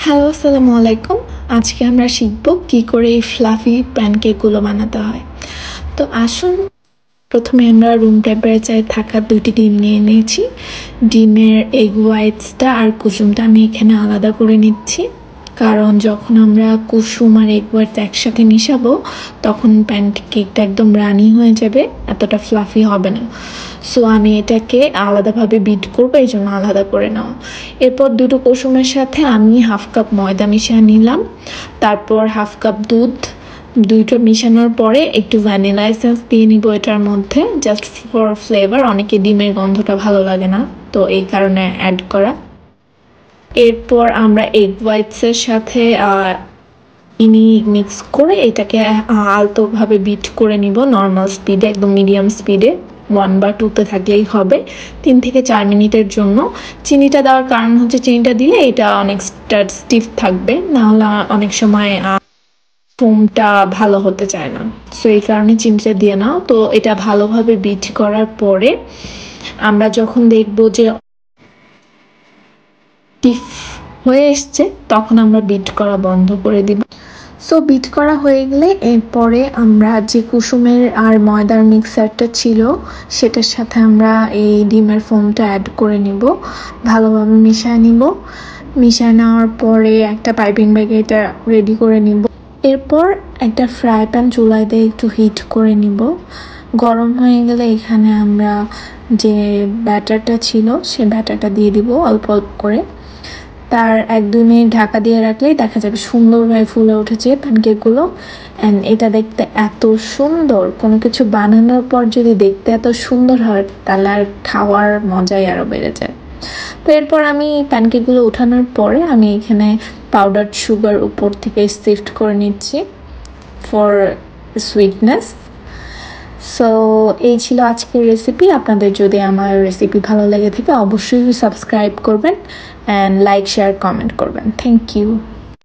Hello, আসসালামু আলাইকুম। আজকে আমরা শিখব কি করে এই ফ্লাফি প্যানকেকগুলো বানাতে হয়। তো আসুন, প্রথমে আমরা রুম টেম্পারেচারে থাকা ২টি ডিম নিয়ে নিয়েছি। ডিমের এগ হোয়াইটসটা আর কুসুমটা আমি এখানে আলাদা করে নিচ্ছি, কারণ যখন আমরা কুসুম আর এগ হোয়াইটস একসাথে মিশাবো তখন প্যানকেকটা একদম রানি হয়ে যাবে, এতটা ফ্লাফি হবে না। সো আমি এটাকে আলাদাভাবে বিট করবো, এই জন্য আলাদা করে নাও। এরপর দুটো কুসুমের সাথে আমি 1/2 কাপ ময়দা মিশিয়ে নিলাম, তারপর 1/2 কাপ দুধ। দুইটা মিশানোর পরে একটু ভ্যানিলা এসেন্স দিয়ে নিব এটার মধ্যে, জাস্ট ফর ফ্লেভার। অনেকে ডিমের গন্ধটা ভালো লাগে না, তো এই কারণে অ্যাড করা। এরপর আমরা এগ হোয়াইটসের সাথে চিনি মিক্স করে এটাকে আলতোভাবে বিট করে নিব, নর্মাল স্পিডে, একদম মিডিয়াম স্পিডে। 1 বা 2তে থাকলেই হবে। 3 থেকে 4 মিনিটের জন্য। চিনিটা দেওয়ার কারণ হচ্ছে চিনিটা দিলে এটা অনেকটা স্টিফ থাকবে, নাহলে অনেক সময় ফোমটা ভালো হতে চায় না। সো এই কারণে চিনিটা দিয়ে নাও। তো এটা ভালোভাবে বিট করার পরে আমরা যখন দেখবো যে স্টিফ হয়ে এসছে, তখন আমরা বিট করা বন্ধ করে দিব। সো বিট করা হয়ে গেলে এরপরে আমরা যে কুসুমের আর ময়দার মিক্সারটা ছিল সেটার সাথে আমরা এই ডিমের ফোমটা অ্যাড করে নিব, ভালোভাবে মিশিয়ে নিব। মিশিয়ে নেওয়ার পরে একটা পাইপিং ব্যাগে এটা রেডি করে নিব। এরপর একটা ফ্রাই প্যান চুলায় দিয়ে একটু হিট করে নিব। গরম হয়ে গেলে এখানে আমরা যে ব্যাটারটা ছিল সে ব্যাটারটা দিয়ে দিব অল্প অল্প করে। তার 1-2 মিনিট ঢাকা দিয়ে রাখলেই দেখা যাবে সুন্দরভাবে ফুলে উঠেছে প্যানকেকগুলো। অ্যান্ড এটা দেখতে এত সুন্দর, কোনো কিছু বানানোর পর যদি দেখতে এত সুন্দর হয় তাহলে আর খাওয়ার মজাই আরও বেড়ে যায়। তো এরপর আমি প্যানকেকগুলো উঠানোর পরে আমি এখানে পাউডার সুগার উপর থেকে সিফট করে নিচ্ছি ফর সুইটনেস। সো এই ছিল আজকের রেসিপি। আপনাদের যদি আমার রেসিপি ভালো লেগে থাকে অবশ্যই সাবস্ক্রাইব করবেন অ্যান্ড লাইক, শেয়ার, কমেন্ট করবেন। Thank you.